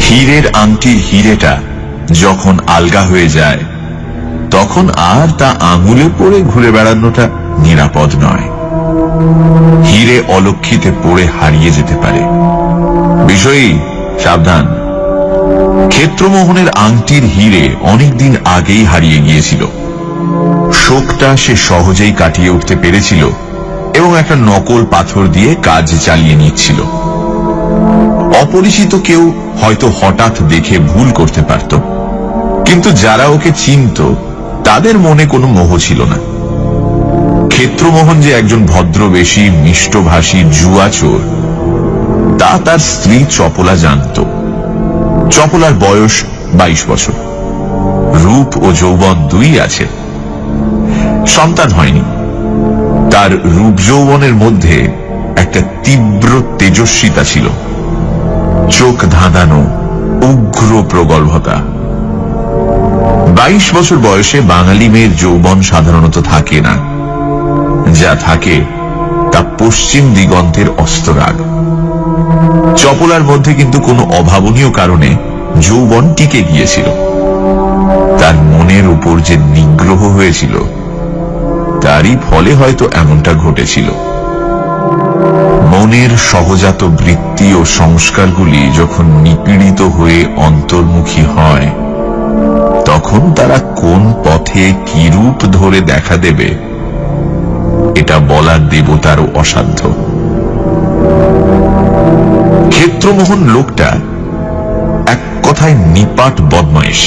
হীরের আংটির হীরেটা যখন আলগা হয়ে যায় তখন আর তা আঙুলে পড়ে ঘুরে বেড়ানোটা নিরাপদ নয়। হীরে অলক্ষিতে পড়ে হারিয়ে যেতে পারে। বিষয়ী সাবধান। ক্ষেত্রমোহনের আংটির হীরে অনেকদিন আগেই হারিয়ে গিয়েছিল। শোকটা সে সহজেই কাটিয়ে উঠতে পেরেছিল এবং একটা নকল পাথর দিয়ে কাজ চালিয়ে নিচ্ছিল। অপরিচিত কেউ হয়তো হঠাৎ দেখে ভুল করতে পারত, কিন্তু যারা ওকে চিনত তাদের মনে কোনো মোহ ছিল না। ক্ষেত্রমোহন যে একজন ভদ্রবেশী মিষ্টভাষী জুয়াচোর তা তার স্ত্রী চপলা জানত। চপলার বয়স 22 বছর, রূপ ও যৌবন দুই আছে। সন্তান হয়নি। তার রূপ যৌবনের মধ্যে একটা তীব্র তেজস্বিতা ছিল, চোখ ধাঁধানো উগ্র প্রগল্ভতা। 22 বছর বয়সে বাঙালি মেয়ের যৌবন সাধারণত থাকে না। যা থাকে তা পশ্চিম দিগন্তের অস্তরাগ। চপলার মধ্যে কিন্তু কোনো অভাবনীয় কারণে যৌবন টিকে গিয়েছিল। তার মনের উপর যে নিগ্রহ হয়েছিল তারই ফলে হয়তো এমনটা ঘটেছিল। মনের সহজাত বৃত্তি ও সংস্কারগুলি যখন নিপীড়িত হয়ে অন্তর্মুখী হয় তখন তারা কোন পথে কি রূপ ধরে দেখা দেবে এটা বলার দেবতারও অসাধ্য। ক্ষেত্রমোহন লোকটা এক কথায় নিপাট বদমাইশ।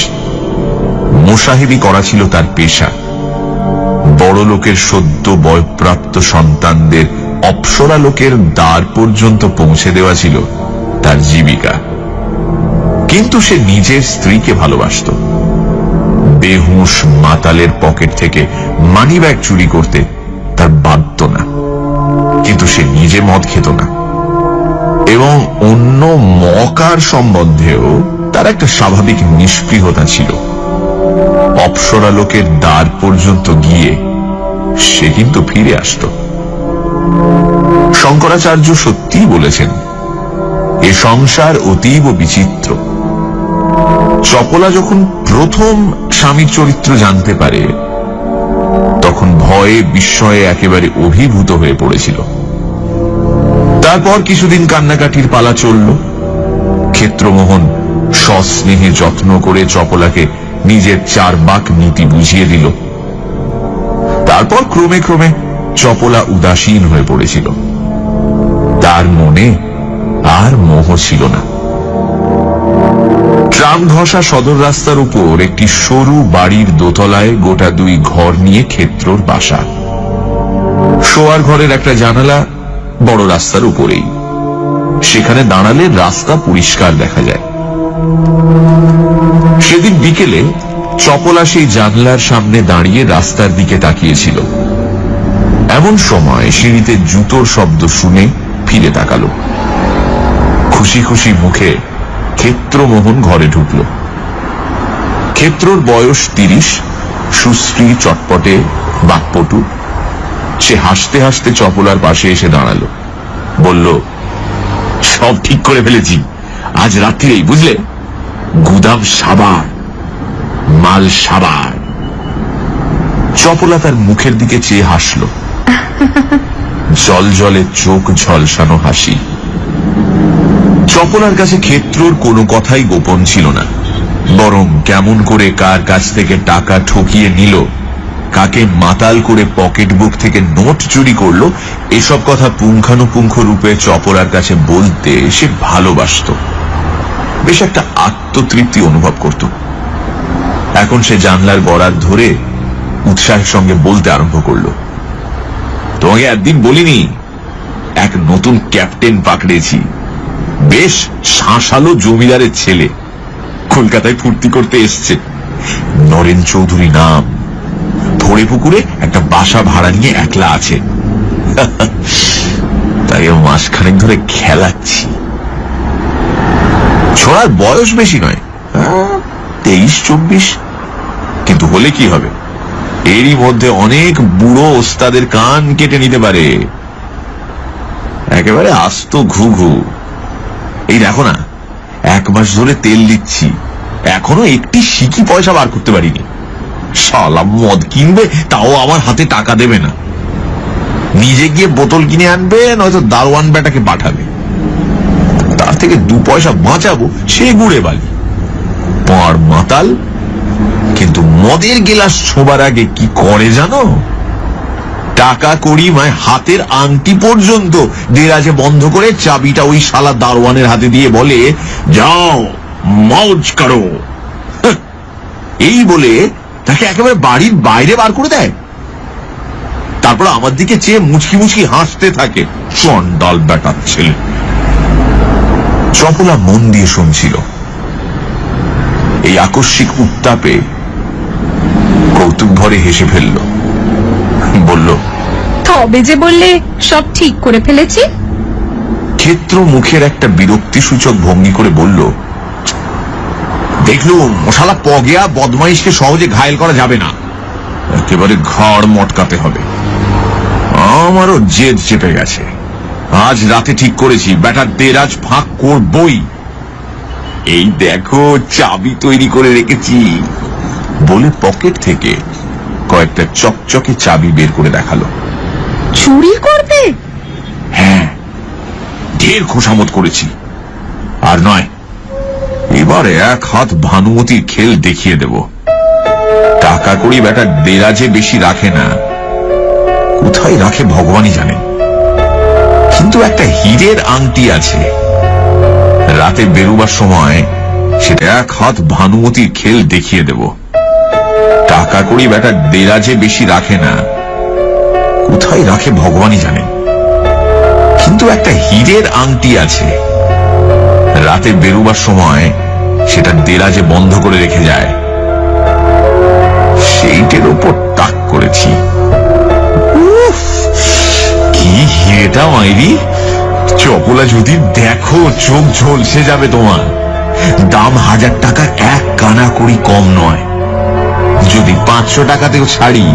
মোসাহেবি করা ছিল তার পেশা। বড় লোকের সদ্য বয়প্রাপ্ত সন্তানদের অপ্সরা লোকের দ্বার পর্যন্ত পৌঁছে দেওয়া ছিল তার জীবিকা। কিন্তু সে নিজের স্ত্রীকে ভালোবাসত। বেহুশ মাতালের পকেট থেকে মানিব্যাগ চুরি করতে তার বাধ্য না, কিন্তু সে নিজে মদ খেত না এবং অন্য মকার সম্বন্ধেও তার একটা স্বাভাবিক নিষ্পৃহতা ছিল। অপ্সরা লোকের দ্বার পর্যন্ত গিয়ে সে কিন্তু ফিরে আসত। শঙ্করাচার্য সত্যিই বলেছেন, এ সংসার অতীব বিচিত্র। চপলা যখন প্রথম স্বামীর চরিত্র জানতে পারে তখন ভয়ে বিস্ময়ে একেবারে অভিভূত হয়ে পড়েছিল। তারপর কিছুদিন কান্নাকাটির পালা চলল। ক্ষেত্রমোহন সস্নেহে যত্ন করে চপলাকে নিজের চারবাক নীতি বুঝিয়ে দিল। তারপর ক্রমে ক্রমে চপলা উদাসীন হয়ে পড়েছিল। তার মনে আর মোহ ছিল না। ট্রাম ঘষা সদর রাস্তার উপর একটি সরু বাড়ির দোতলায় গোটা 2 ঘর নিয়ে ক্ষেত্রর বাসা। শোয়ার ঘরের একটা জানালা বড় রাস্তার উপরেই। সেখানে দাঁড়ালে রাস্তা পরিষ্কার দেখা যায়। সেদিন বিকেলে চপলা সেই জানলার সামনে দাঁড়িয়ে রাস্তার দিকে তাকিয়েছিল। এমন সময় সিঁড়িতে জুতোর শব্দ শুনে ফিরে তাকালো। খুশি খুশি মুখে ক্ষেত্রমোহন ঘরে ঢুকল। ক্ষেত্রর বয়স 30, সুশ্রী, চটপটে, বাকপটু। সে হাসতে হাসতে চপলার পাশে এসে দাঁড়ালো, বলল, সব ঠিক করে ফেলেছি, আজ রাত্রিরেই, বুঝলে, গুদাম সাবার, মাল সাবার। চপলা তার মুখের দিকে চেয়ে হাসল, জল জলে চোখ ঝলসানো হাসি। চপলার কাছে ক্ষেত্রর কোনো কথাই গোপন ছিল না, বরং কেমন করে কার কাছ থেকে টাকা ঠকিয়ে নিল, কাকে মাতাল করে পকেট বুক থেকে নোট চুরি করলো, এসব কথা পুঙ্খানুপুঙ্খ রূপে চপলার কাছে বলতে সে ভালোবাসত। বেশ একটা আত্মতৃপ্তি অনুভব করত। এখন সে জানলার বরাত ধরে উৎসাহের সঙ্গে বলতে আরম্ভ করলো, তোমাকে একদিন বলিনি, এক নতুন ক্যাপ্টেন পাকড়েছি, বেশ শাঁসালো জমিদারের ছেলে, কলকাতায় ফুর্তি করতে এসছে। নরেন চৌধুরী নাম, থোড়ে পুকুরে একটা বাসা ভাড়া নিয়ে একলা আছে। তাই মাসখানেক ধরে খেলাচ্ছি। ছোড়ার বয়স বেশি নয়, 23-24, কিন্তু হলে কি হবে, এরই মধ্যে অনেক বুড়ো ওস্তাদের কান কেটে নিতে পারে। একেবারে আস্ত ঘুঘু। এই দেখো না, 1 মাস ধরে তেল দিচ্ছি, এখনো একটি সিকি পয়সা বার করতে পারিনি। শালা মদ কিনবে, তাও আমার হাতে টাকা দেবে না। নিজে গিয়ে বোতল কিনে আনবে, নয়তো দারোয়ান বেটাকে পাঠাবে। তার থেকে 2 পয়সা বাঁচাবো, সে গুড়ে বালি। পার মাতাল, কিন্তু মদের গেলাস ছোবার আগে কি করে জানো? টাকা করি মায় হাতের আংটি পর্যন্ত দেরাজে বন্ধ করে চাবিটা ওই শালা দারোয়ানের হাতে দিয়ে বলে, যাও মৌজ করো। এই বলে তাকে একেবারে বাড়ির বাইরে বার করে দেয়। তারপর আমার দিকে চেয়ে মুচকি মুচকি হাসতে থাকে। চন্ডাল বেটার ছেলে। চপলা মন দিয়ে শুনছিল। এই আকস্মিক উত্তাপে কৌতুক ভরে হেসে ফেলল। বলল, তবে যে বললে সব ঠিক করে ফেলেছি। ক্ষেত্র মুখের একটা বিরক্তি সূচক ভঙ্গি করে বলল, দেখলুম মশালা পগেয়া বদমাইশকে সহজে ঘায়েল করা যাবে না, একেবারে ঘাড় মটকাতে হবে। আমারও জেদ চেপে গেছে। আজ রাতে ঠিক করেছি বেটার দেরাজ ফাঁক করবই। এই দেখো চাবি তৈরি করে রেখেছি বলে পকেট থেকে কয়েকটা চকচকে চাবি বের করে দেখালো। চুরি করবে? হ্যাঁ, ঢের খোসামত করেছি। আর নয়, এবার 1 হাত ভানুমতির খেল দেখিয়ে দেব। টাকা করি বেটা দেরাজে বেশি রাখে না, কোথায় রাখে ভগবানই জানে। কিন্তু একটা হীরের আংটি আছে। রাতে বেরোবার সময় সেটা 1 হাত ভানুমতির খেল দেখিয়ে দেব। টাকা করি বেটা দেরাজে বেশি রাখে না, কোথায় রাখে ভগবানই জানে। কিন্তু একটা হীরের আংটি আছে। রাতে বেরোবার সময় সেটা দেরাজে বন্ধ করে রেখে যায়। সেইটার ওপর তাক করেছি। কি হিরেটা মাইরি! চপলা যদি দেখো চোখ ঝলসে যাবে তোমার। দাম 1000 টাকা 1 কানা করি কম নয়। যদি 500 টাকাতেও ছাড়ি,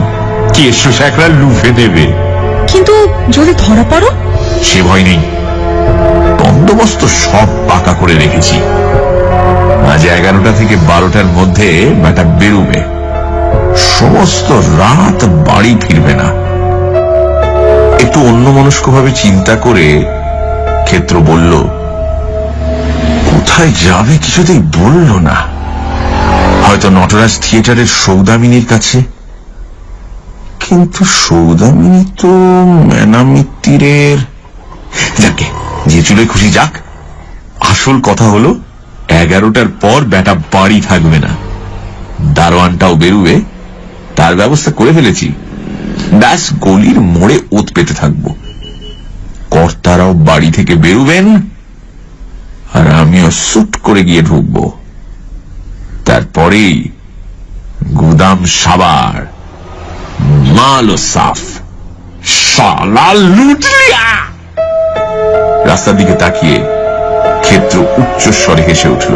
কেশো শেখরা লুফে দেবে। কিন্তু যদি ধরা পড়ো? সে ভয় নেই, বন্দোবস্ত সব পাকা করে রেখেছি। আজ 11টা থেকে 12টার মধ্যে বেটা বেরোবে। সমস্ত রাত বাড়ি ফিরবে না। একটু অন্যমনস্ক ভাবে চিন্তা করে ক্ষেত্র বলল, কোথায় যাবে কিছুতেই বলল না। হয়তো নটরাজ থিয়েটারের সৌদামিনীর কাছে। কিন্তু সৌদামিনী তো মেনামিত্তিরের। যাকে যে চুলে খুশি যাক। আসল কথা হলো 11টার পর বেটা বাড়ি থাকবে না। দারোয়ানটাও বেরুবে, তার ব্যবস্থা করে ফেলেছি। ব্যাস গলির মোড়ে ওত পেতে থাকবো। কর্তারাও বাড়ি থেকে বেরুবেন, আর আমিও সুট করে গিয়ে ঢুকবো। তারপরেই গুদাম সাবার, মালও সাফ। শালা লুটলিয়া! রাস্তার দিকে তাকিয়ে ক্ষেত্র উচ্চস্বরে হেসে উঠল।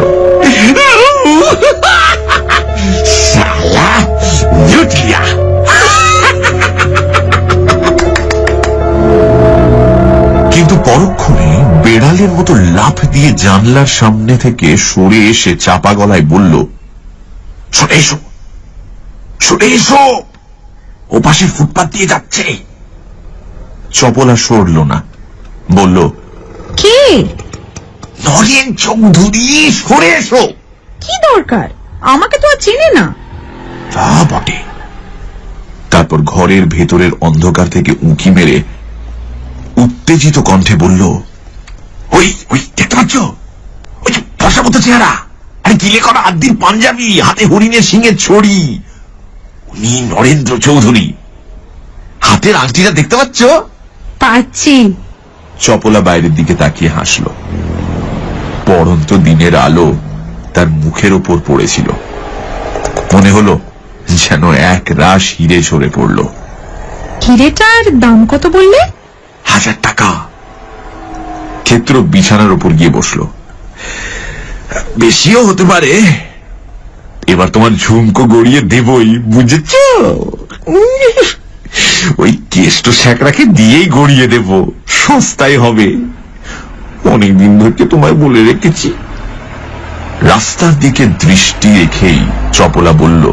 শালা লুটলিয়া! কিন্তু পরক্ষণে বেড়ালের মতো লাফ দিয়ে জানলার সামনে থেকে সরে এসে চাপা গলায় বলল, সরে এসো, সরে এসো, ও পাশে ফুটপাত দিয়ে যাচ্ছে। চপলা সরল না, বলল, কে? নরেন চৌধুরী, সরে এসো। কি দরকার? আমাকে তো আর চেনে না। তা বটে। তারপর ঘরের ভেতরের অন্ধকার থেকে উঁকি মেরে উত্তেজিত কণ্ঠে বলল, ওই ওই দেখতে পাচ্ছ? ওই ফর্সা মতো চেহারা, আরে গিলে করা আদ্দির পাঞ্জাবি, হাতে হরিণের সিংহের ছড়ি, উনি নরেন্দ্র চৌধুরী। হাতের আংটিটা দেখতে পাচ্ছ? পাচ্ছি। চপলা বাইরের দিকে তাকিয়ে হাসল। পড়ন্ত দিনের আলো তার মুখের ওপর পড়েছিল। মনে হলো যেন 1 রাশ হিরে ঝরে পড়ল। হিরেটার দাম কত বললে? 1000 টাকা। ক্ষেত্র বিছানার উপর গিয়ে বসল। বেশিও হতে পারে। এবার তোমার ঝুমকো গড়িয়ে দেবই, বুঝেছ? ওই কেষ্ট স্যাকরাকে দিয়েই গড়িয়ে দেব, সস্তায় হবে। অনেকদিন ধরে তোমায় বলে রেখেছি, রাস্তার দিকে দৃষ্টি রেখেই চপলা বলল,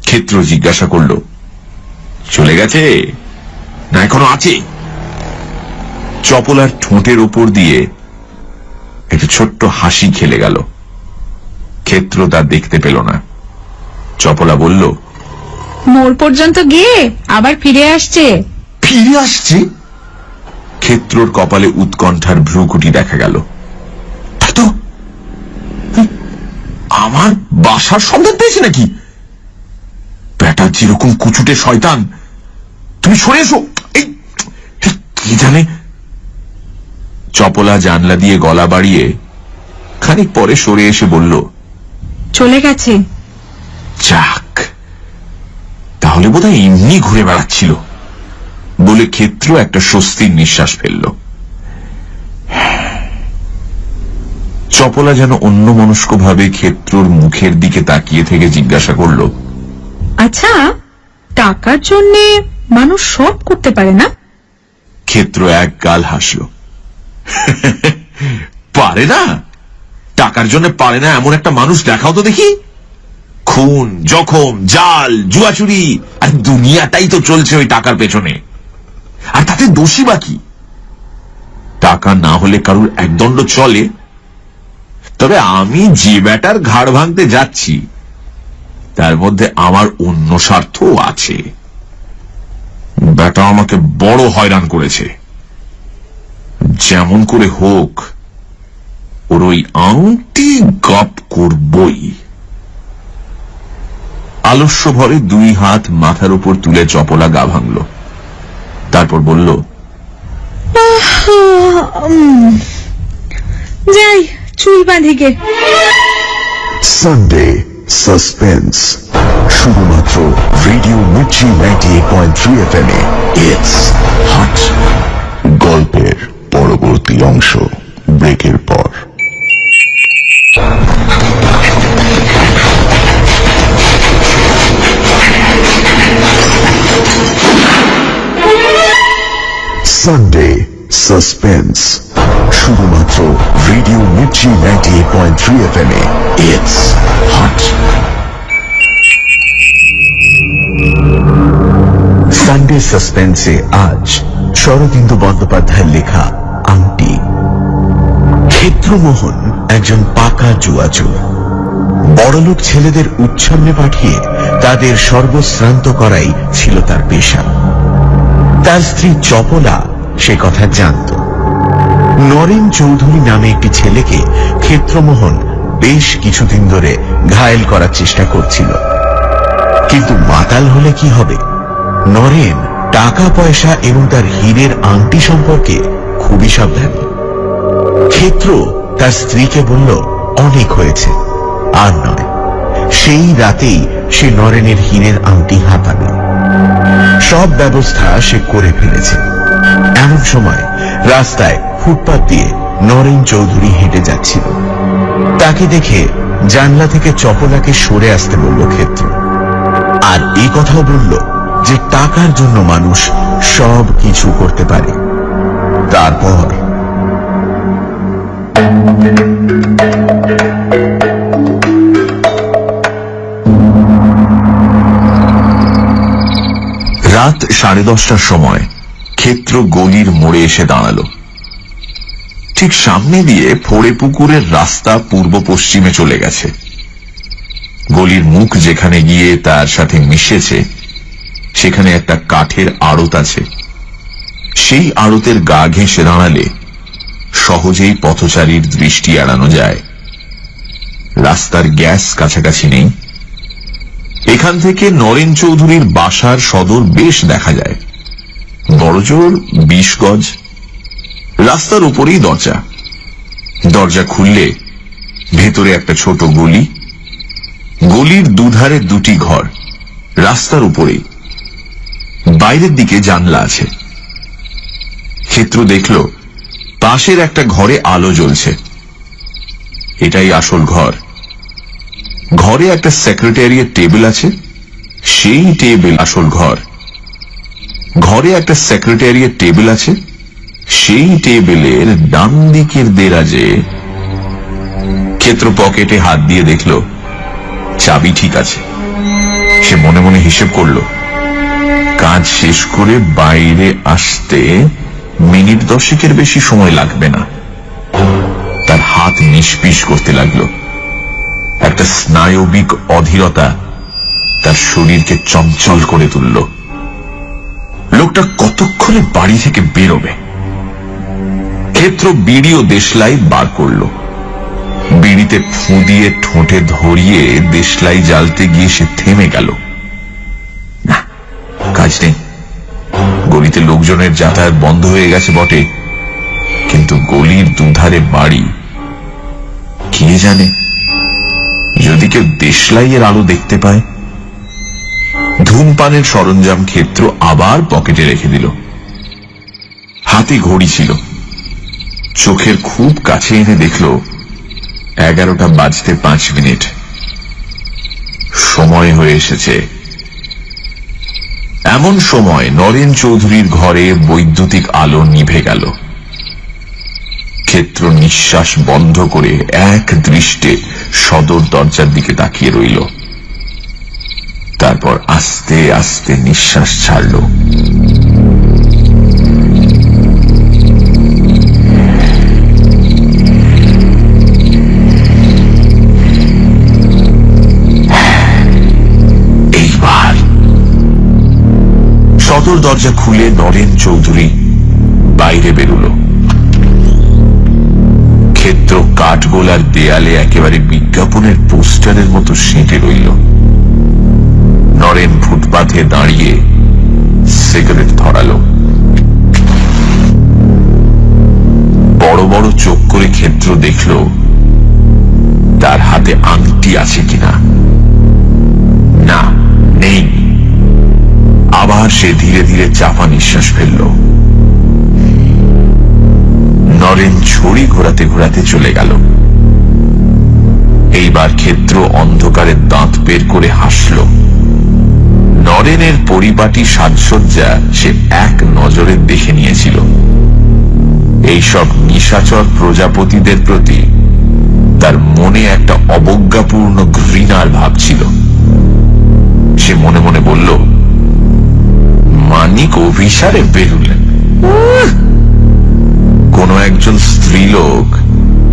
ক্ষেত্র জিজ্ঞাসা করল, চলে গেছে না এখনো আছে? চপলার ঠোঁটের উপর দিয়ে একটা ছোট্ট হাসি খেলে গেল। ক্ষেত্র তা দেখতে পেল না। চপলা বলল, মোড় পর্যন্ত গিয়ে আবার ফিরে আসছে। ফিরে আসছে? ক্ষেত্রর কপালে উৎকণ্ঠার ভ্রুকুটি দেখা গেল। তাই তো, আমার বাসার সন্ধান পেয়েছে নাকি? বেটা যেরকম কুচুটে শয়তান, তুমি সরে এসো। কি জানে। চপলা জানলা দিয়ে গলা বাড়িয়ে খানিক পরে সরে এসে বলল, চলে গেছে। যাক, তাহলে বোধহয় এমনি ঘুরে বেড়াচ্ছিল বলে ক্ষেত্র একটা স্বস্তির নিঃশ্বাস ফেলল। চপলা যেন অন্যমনস্কভাবে ক্ষেত্রর মুখের দিকে তাকিয়ে থেকে জিজ্ঞাসা করল, আচ্ছা, টাকার জন্যে মানুষ সব করতে পারে না? ক্ষেত্র এক গাল হাসল। পারে না? টাকার জন্য পারে না এমন একটা মানুষ দেখাও তো দেখি। খুন, জখম, জাল, জুয়াচুরি, আর দুনিয়াটাই তো চলছে ওই টাকার পেছনে। আর তাতে দোষী বাকি? টাকা না হলে কারুর একদণ্ড চলে। তবে আমি যে ব্যাটার ঘাড় ভাঙতে যাচ্ছি তার মধ্যে আমার অন্য স্বার্থও আছে। ব্যাটা আমাকে বড় হয়রান করেছে। যেমন করে হোক ওর ওই আংটি গপ করবই। আলস্য ভরে দুই হাত মাথার উপর তুলে চপলা গা ভাঙল। তারপর বলল, যাই, চুল বাঁধিকে। সানডে সাসপেন্স, শুধুমাত্র রেডিও মির্চি 98.3 FM এ। It's hot. গল্পের পরবর্তী অংশ ব্রেকের পর। সানডে সাসপেন্স, শুধুমাত্র রেডিও মির্চি 98.3 FM এ। It's hot. সানডে সাসপেন্সে আজ শরদিন্দু বন্দ্যোপাধ্যায়ের লেখা আংটি। ক্ষেত্রমোহন একজন পাকা জুয়াচোর। বড়লোক ছেলেদের উচ্ছন্নে পাঠিয়ে তাদের সর্বশ্রান্ত করাই ছিল তার পেশা। তার স্ত্রী চপলা সে কথা জানত। নরেন চৌধুরী নামে একটি ছেলেকে ক্ষেত্রমোহন বেশ কিছুদিন ধরে ঘায়েল করার চেষ্টা করছিল। কিন্তু মাতাল হলে কি হবে? নরেন টাকা পয়সা এবং তার হীরের আংটি সম্পর্কে খুবই সাবধানী। ক্ষেত্র তার স্ত্রীকে বলল, অনেক হয়েছে, আর নয়। সেই রাতেই সে নরেনের হীরের আংটি হাতাবে। সব ব্যবস্থা সে করে ফেলেছে। এমন সময় রাস্তায় ফুটপাত দিয়ে নরেন চৌধুরী হেঁটে যাচ্ছিল। তাকে দেখে জানলা থেকে চপলাকে সরে আসতে বলল ক্ষেত্র। আর এই কথাও বলল যে টাকার জন্য মানুষ সব কিছু করতে পারে। তারপর রাত 10:30টার সময় ক্ষেত্র গলির মোড়ে এসে দাঁড়ালো। ঠিক সামনে দিয়ে ফোড়ে পুকুরের রাস্তা পূর্ব পশ্চিমে চলে গেছে। গলির মুখ যেখানে গিয়ে তার সাথে মিশেছে সেখানে একটা কাঠের আড়ত আছে। সেই আড়তের গা ঘেঁষে দাঁড়ালে সহজেই পথচারীর দৃষ্টি এড়ানো যায়। রাস্তার গ্যাস কাছাকাছি নেই। এখান থেকে নরেন চৌধুরীর বাসার সদর বেশ দেখা যায়। বড়জোর 20 গজ। রাস্তার উপরেই দরজা। দরজা খুললে ভেতরে একটা ছোট গলি। গলির দুধারে দুটি ঘর। রাস্তার উপরেই বাইরের দিকে জানলা আছে। ক্ষেত্র দেখল পাশের একটা ঘরে আলো জ্বলছে। এটাই আসল ঘর। ঘরে একটা সেক্রেটারিয়েট টেবিল আছে। সেই টেবিল আসল ঘর। ঘরে একটা সেক্রেটারিয়েট টেবিল আছে। সেই টেবিলের ডান দিকের দেরাজে ক্ষেত্র পকেটে হাত দিয়ে দেখল চাবি ঠিক আছে। সে মনে মনে হিসেব করল, কাজ শেষ করে বাইরে আসতে মিনিট 10 বেশি সময় লাগবে না। তার হাত নিষ্পিস করতে লাগলো। একটা স্নায়বিক অধীরতা তার শরীরকে চঞ্চল করে তুলল। লোকটা কতক্ষণে বাড়ি থেকে বেরোবে? ক্ষেত্র বিড়ি ও দেশলাই বার করল। বিড়িতে ফু দিয়ে ঠোঁটে ধরিয়ে দেশলাই জ্বালতে গিয়ে সে থেমে গেল। না, কাজ নেই। গলিতে লোকজনের যাতায়াত বন্ধ হয়ে গেছে বটে, কিন্তু গলির দুধারে বাড়ি। কে জানে, যদি কেউ দেশলাইয়ের আলো দেখতে পায়। ধূমপানের সরঞ্জাম ক্ষেত্র আবার পকেটে রেখে দিল। হাতে ঘড়ি ছিল। চোখের খুব কাছে এনে দেখল 11টা বাজতে 5 মিনিট। সময় হয়ে এসেছে। এমন সময় নরেন চৌধুরীর ঘরে বৈদ্যুতিক আলো নিভে গেল। ক্ষেত্র নিঃশ্বাস বন্ধ করে এক দৃষ্টে সদর দরজার দিকে তাকিয়ে রইল। তারপর আস্তে আস্তে নিঃশ্বাস ছাড়ল। এইবার সদর দরজা খুলে নরেন চৌধুরী বাইরে বেরুল। ক্ষেত্র কাঠগোলার দেয়ালে একেবারে বিজ্ঞাপনের পোস্টারের মতো সেঁটে রইল। নরেন ফুটপাথে দাঁড়িয়ে সিগারেট ধরালো। বড় বড় চোখ করে ক্ষেত্র দেখল তার হাতে আংটি আছে কিনা। না, নেই। আবার সে ধীরে ধীরে চাপা নিঃশ্বাস ফেলল। নরেন ছড়ি ঘোরাতে ঘোরাতে চলে গেল। এইবার ক্ষেত্র অন্ধকারের দাঁত বের করে হাসল। নরেনের পরিপাটি সাজসজ্জা সে এক নজরে দেখে নিয়েছিল। এইসব নিশাচর প্রজাপতিদের প্রতি তার মনে একটা অবজ্ঞাপূর্ণ ঘৃণার ভাব ছিল। সে মনে মনে বলল, মানিক অভিসারে বেরুলেন। কোন একজন স্ত্রীলোক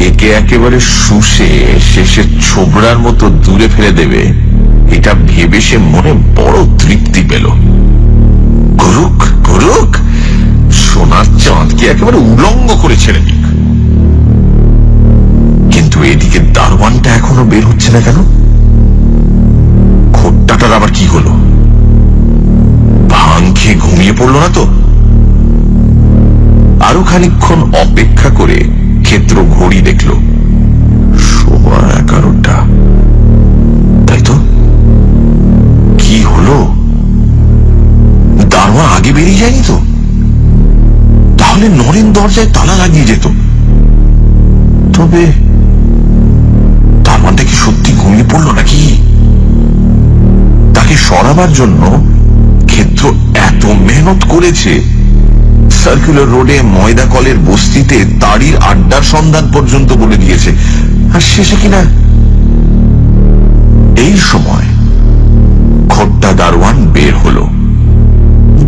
একে একেবারে শুষে শেষে ছোবড়ার মতো দূরে ফেলে দেবে, এটা ভেবে সে মনে বড় তৃপ্তি পেল। করুক করুক, সোনার চাঁদকে একেবারে উলঙ্গ করে ছেড়ে দিক। কিন্তু এদিকে দারোয়ানটা এখনো বের হচ্ছে না কেন? খোট্টাটার আবার কি হলো? ভাঙ খেয়ে ঘুমিয়ে পড়ল না তো? আরো খানিকক্ষণ অপেক্ষা করে ক্ষেত্র ঘড়ি দেখল, 11:15। তাই তো, কি হলো? দারোয়ান আগে বেরিয়ে যায়নি তো? তাহলে নরেন দরজায় তালা লাগিয়ে যেত। তবে দারোয়ানটা কি সত্যি ঘুমিয়ে পড়ল নাকি? তাকে সরাবার জন্য ক্ষেত্র এত মেহনত করেছে। সার্কুলার রোডে ময়দা কলের বস্তিতে তাড়ির আড্ডার সন্ধান পর্যন্ত বলে দিয়েছে, আর শেষে কিনা এই সময় খোট্টা দারোয়ান বের হলো।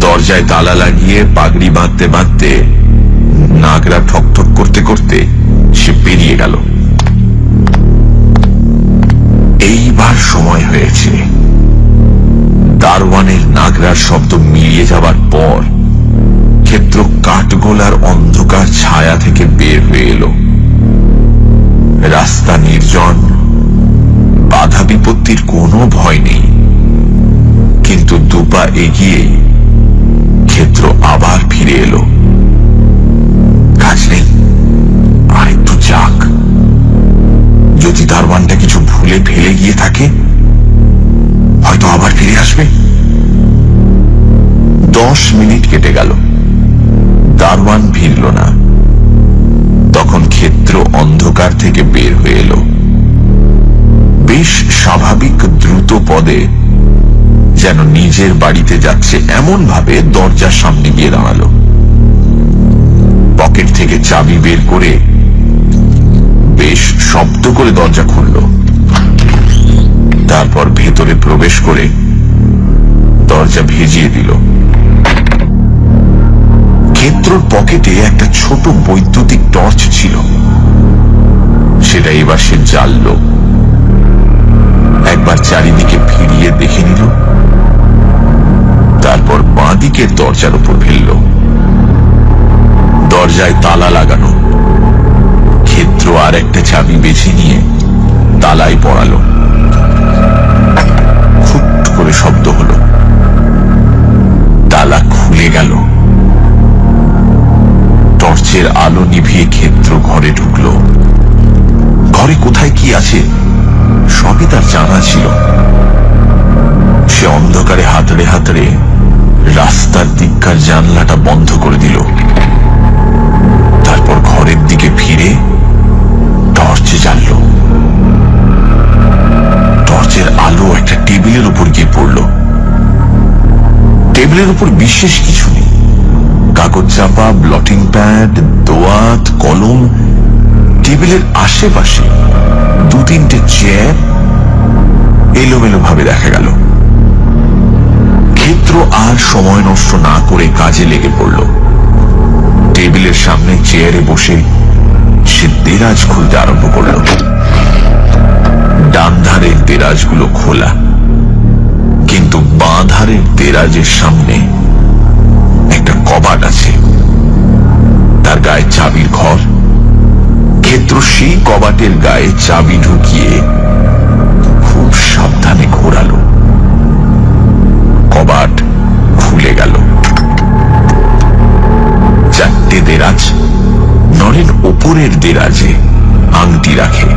দরজায় তালা লাগিয়ে পাগড়ি বাঁধতে বাঁধতে নাগরা ঠকঠক করতে করতে সে বেরিয়ে গেল। এইবার সময় হয়েছে। দারোয়ানের নাগরার শব্দ মিলিয়ে যাবার পর ক্ষেত্র কাঠগোলার অন্ধকার ছায়া থেকে বের হয়ে এলো। রাস্তা নির্জন, বাধা বিপত্তির কোনো ভয় নেই। কিন্তু দুপা এগিয়ে ক্ষেত্র আবার ফিরে এলো। কাজ নেই, আর একটু যাক। যদি দারোয়ানটা কিছু ভুলে ফেলে গিয়ে থাকে, হয়তো আবার ফিরে আসবে। 10 মিনিট কেটে গেল, দারোয়ান ফিরল না। তখন ক্ষেত্র অন্ধকার থেকে বের হয়ে এলো। বেশ স্বাভাবিক দ্রুত পদে, যেন নিজের বাড়িতে যাচ্ছে এমন ভাবে দরজার সামনে গিয়ে দাঁড়ালো। পকেট থেকে চাবি বের করে বেশ শব্দ শব্দ করে দরজা খুলল। তারপর ভেতরে প্রবেশ করে দরজা ভেজিয়ে দিল। ক্ষেত্রর পকেটে একটা ছোট বৈদ্যুতিক টর্চ ছিল, সেটা এবার সে জ্বালল। একবার চারিদিকে ফিরিয়ে দেখে নিল, তারপর বাঁ দিকের দরজার উপর ফেলল। দরজায় তালা লাগানো। ক্ষেত্র আর একটা চাবি বেছে নিয়ে তালায় পড়ালো। ফুট করে শব্দ হলো, তালা খুলে গেল। টর্চের আলো নিভিয়ে ক্ষেত্র ঘরে ঢুকলো। ঘরে কোথায় কি আছে সবই তার জানা ছিল। সে অন্ধকারে হাতড়ে হাতড়ে রাস্তার দিককার জানলাটা বন্ধ করে দিল। তারপর ঘরের দিকে ফিরে টর্চ জ্বালল। টর্চের আলো একটা টেবিলের উপর গিয়ে পড়ল। টেবিলের উপর বিশেষ কিছু নেই, কাগজ চাপা, ব্লটিং প্যাড, দোয়াত, কলম। টেবিলের আশেপাশে দু তিনটে চেয়ার এলোমেলো ভাবে দেখা গেল। ক্ষেত্র আর সময় নষ্ট না করে কাজে লেগে পড়ল। টেবিলের সামনে চেয়ারে বসে সে দেরাজ খুলতে আরম্ভ করল। ডান ধারের দেরাজগুলো খোলা, কিন্তু বাঁ ধারের দেরাজের সামনে একটা কবাট আছে, তার গায়ে চাবির ঘর। ক্ষেত্র সেই কবাটের গায়ে চাবি ঢুকিয়ে খুব সাবধানে ঘোরালো। কবাট খুলে গেল। চারটে দেরাজ। নরেন ওপরের দেরাজে আংটি রাখে।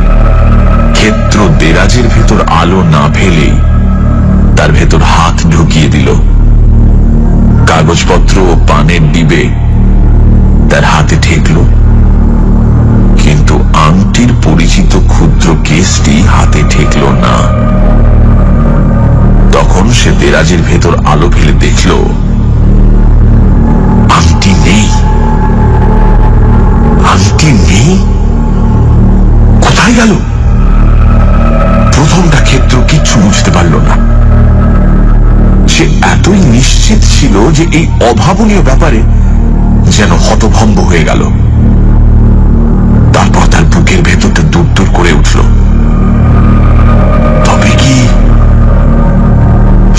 ক্ষেত্র দেরাজের ভেতর আলো না ফেলেই তার ভেতর হাত ঢুকিয়ে দিল। কাগজপত্র ও পানের ডিবে তার হাতে ঠেকল, কিন্তু আংটির পরিচিত ক্ষুদ্র কেসটি হাতে ঠেকল না। তখন সে দেরাজের ভেতর আলো ফেলে দেখল আংটি নেই। আংটি নেই? কোথায় গেল? প্রথমটা ক্ষেত্র কিচ্ছু বুঝতে পারল না। সে এতই নিশ্চিত ছিল যে এই অভাবনীয় ব্যাপারে যেন হতভম্ব হয়ে গেল। তারপর তার বুকের ভেতরটা দূর করে উঠল। তবে কি?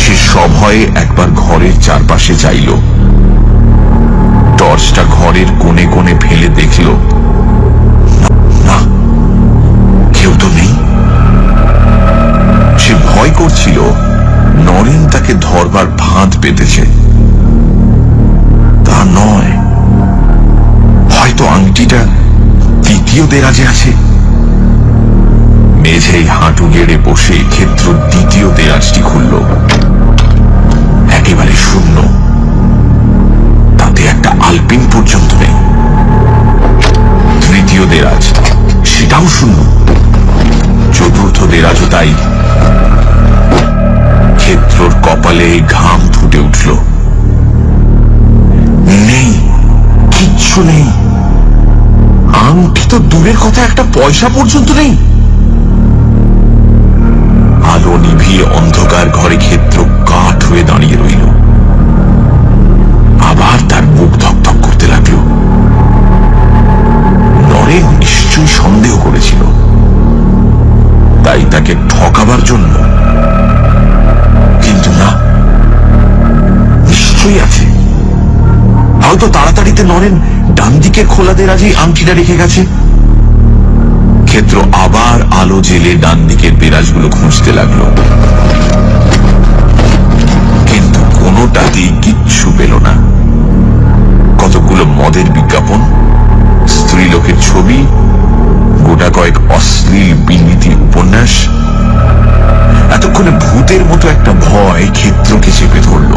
সে সভয়ে একবার ঘরের চারপাশে চাইল। টর্চটা ঘরের কোণে কোণে ফেলে দেখল, না, কেউ তো নেই। সে ভয় করছিল নরেন তাকে ধরবার ফাঁদ পেতেছে। তা নয়, হয়তো আংটিটা দ্বিতীয় দেরাজে আছে। মেঝেই হাঁটু গেড়ে বসে ক্ষেত্র দ্বিতীয় দেরাজটি খুলল। একেবারে শূন্য, তাতে একটা আলপিন পর্যন্ত নেই। তৃতীয় দেরাজ, সেটাও শূন্য। চতুর্থ দেরাজও তাই। ক্ষেত্রর কপালে ঘাম ফুটে উঠল। নেই, কিচ্ছু নেই। আংটি তো দূরের কথা, একটা পয়সা পর্যন্ত নেই। আলো নিভিয়ে অন্ধকার ঘরে ক্ষেত্র কাঠ হয়ে দাঁড়িয়ে রইল। আবার তার বুক ধকধক করতে লাগল। নরেন নিশ্চয়ই সন্দেহ করেছিল, তাই তাকে ঠকাবার জন্য। কিন্তু না, নিশ্চয়ই আছে। হয়তো তাড়াতাড়িতে নরেন ডান দিকের খোলা দেরাজেই আংটিটা রেখে গেছে। ক্ষেত্র আবার আলো জেলে ডান দিকের দেরাজগুলো খুঁজতে লাগলো, কিন্তু কোনোটাতেই কিচ্ছু পেল না। কতগুলো মদের বিজ্ঞাপন, স্ত্রীলোকের ছবি, গোটা কয়েক অশ্লীল বিনীতি উপন্যাস। এতক্ষণে ভূতের মতো একটা ভয় ক্ষেত্রকে চেপে ধরল।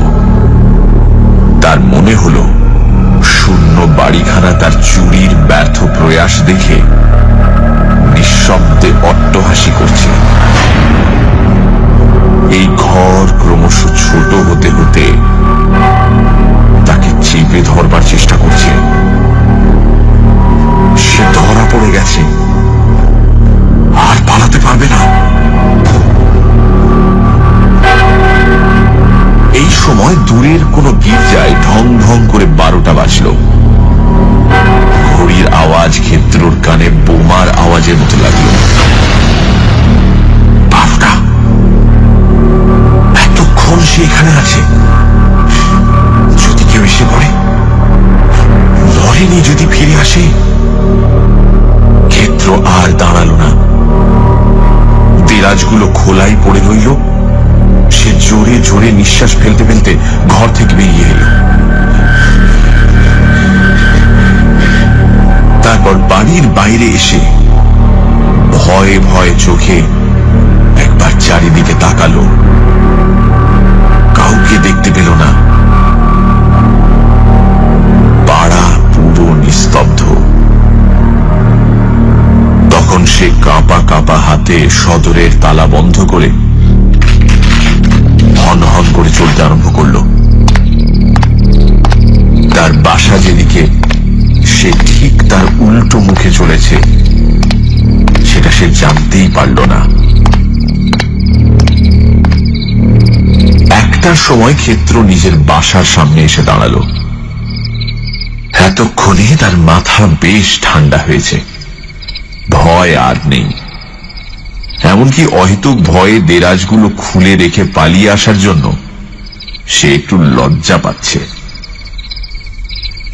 তার মনে হলো শূন্য বাড়িখানা তার চুরির ব্যর্থ প্রয়াস দেখে নিঃশব্দে অট্টহাসি করছে। এই ঘর ক্রমশ ছোট হতে হতে তাকে চেপে ধরবার চেষ্টা করছে। সে ধরা পড়ে গেছে। দূরের কোনো গির্জায় ঢং ঢং করে 12টা বাজল। ঘড়ির আওয়াজ ক্ষেত্রর কানে বোমার আওয়াজের মতো লাগলো। 12টা! এতক্ষণ সে এখানে আছে। যদি কেউ এসে পড়ে, নরেনই যদি ফিরে আসে। ক্ষেত্র আর দাঁড়ালো না, দেরাজগুলো খোলাই পড়ে রইল। সে জোরে জোরে নিঃশ্বাস ফেলতে ফেলতে ঘর থেকে বেরিয়ে এলো। তারপর বাড়ির বাইরে এসে ভয়ে ভয়ে চোখে একবার চারিদিকে তাকালো। কাউকে দেখতে পেল না। পাড়া পুরো নিস্তব্ধ। তখন সে কাঁপা কাঁপা হাতে সদরের তালা বন্ধ করে হন হন করে চলতে আরম্ভ করল। তার বাসা যেদিকে, সে ঠিক তার উল্টো মুখে চলেছে, সেটা সে জানতেই পারল না। একটার সময় ক্ষেত্র নিজের বাসার সামনে এসে দাঁড়ালো। এতক্ষণে তার মাথা বেশ ঠান্ডা হয়েছে। ভয় আর নেই। এমনকি অহেতুক ভয়ে দেরাজগুলো খুলে রেখে পালিয়ে আসার জন্য সে একটু লজ্জা পাচ্ছে।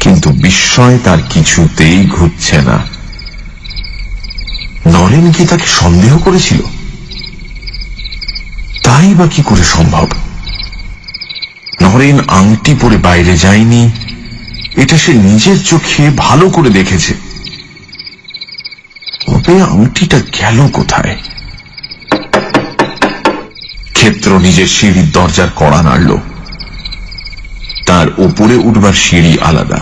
কিন্তু বিস্ময় তার কিছুতেই ঘুরছে না। নরেন কি তাকে সন্দেহ করেছিল? তাই বা কি করে সম্ভব? নরেন আংটি পরে বাইরে যায়নি, এটা সে নিজের চোখে ভালো করে দেখেছে। তবে আংটিটা গেল কোথায়? ক্ষেত্র নিজের সিঁড়ির দরজার কড়া নাড়ল। তার উপরে উঠবার সিঁড়ি আলাদা,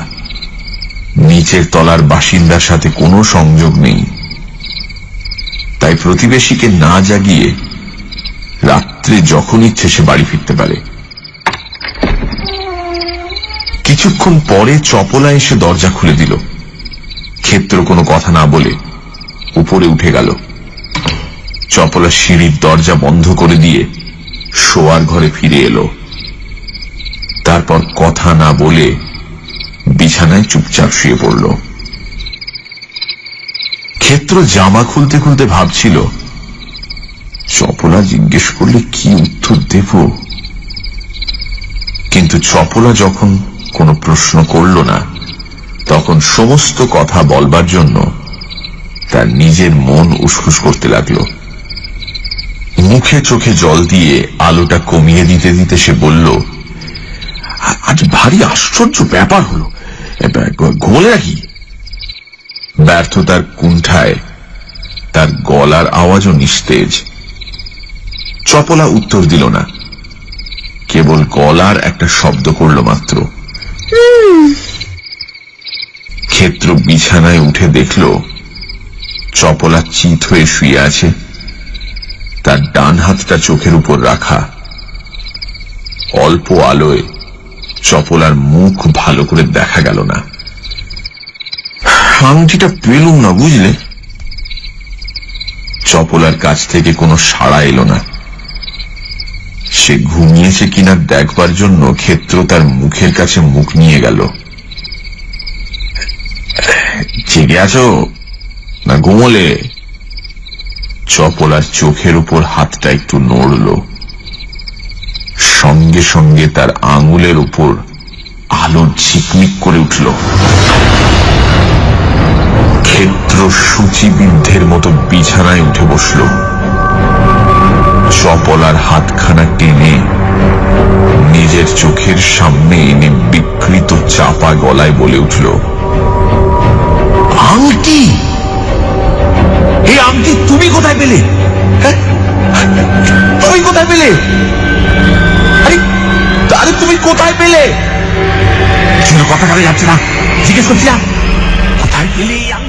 নিচের তলার বাসিন্দার সাথে কোনো সংযোগ নেই। তাই প্রতিবেশীকে না জাগিয়ে রাত্রে যখন ইচ্ছে সে বাড়ি ফিরতে পারে। কিছুক্ষণ পরে চপলা এসে দরজা খুলে দিল। ক্ষেত্র কোনো কথা না বলে উপরে উঠে গেল। চপলা সিঁড়ির দরজা বন্ধ করে দিয়ে শোয়ার ঘরে ফিরে এলো। তারপর কথা না বলে বিছানায় চুপচাপ শুয়ে পড়ল। ক্ষেত্র জামা খুলতে খুলতে ভাবছিল, চপলা জিজ্ঞেস করলে কি উত্তর দেব? কিন্তু চপলা যখন কোনো প্রশ্ন করল না, তখন সমস্ত কথা বলবার জন্য তার নিজের মন উসখুস করতে লাগলো। মুখে চোখে জল দিয়ে আলোটা কমিয়ে দিতে দিতে সে বলল, আজ ভারী আশ্চর্য ব্যাপার হলো, ঘুমলে নাকি? ব্যর্থতার কুণ্ঠায় তার গলার আওয়াজও নিস্তেজ। চপলা উত্তর দিল না, কেবল গলার একটা শব্দ করল মাত্র। ক্ষেত্র বিছানায় উঠে দেখল চপলা চিত হয়ে শুয়ে আছে। তার ডান হাতটা চোখের উপর রাখা। অল্প আলোয় চপলার মুখ ভালো করে দেখা গেল না। আংটিটা পেলুম না, বুঝলে? চপলার কাছ থেকে কোনো সাড়া এলো না। সে ঘুমিয়েছে কিনা দেখবার জন্য ক্ষেত্র তার মুখের কাছে মুখ নিয়ে গেল। জেগে আছো না ঘুমলে? চপলার চোখের উপর হাতটা একটু নড়ল। সঙ্গে সঙ্গে তার আঙুলের উপর আলো ঝিকমিক করে উঠল। ক্ষেত্র সূচিবিদ্ধের মতো বিছানায় উঠে বসল। চপলার হাতখানা টেনে নিজের চোখের সামনে এনে বিকৃত চাপা গলায় বলে উঠল, আংটি! এই আংটি তুমি কোথায় পেলে? তুমি কোথায় পেলে? আরে তুমি কোথায় পেলে? কথা বলা যাচ্ছে না, জিজ্ঞেস করছিলাম কোথায় পেলে এই আংটি?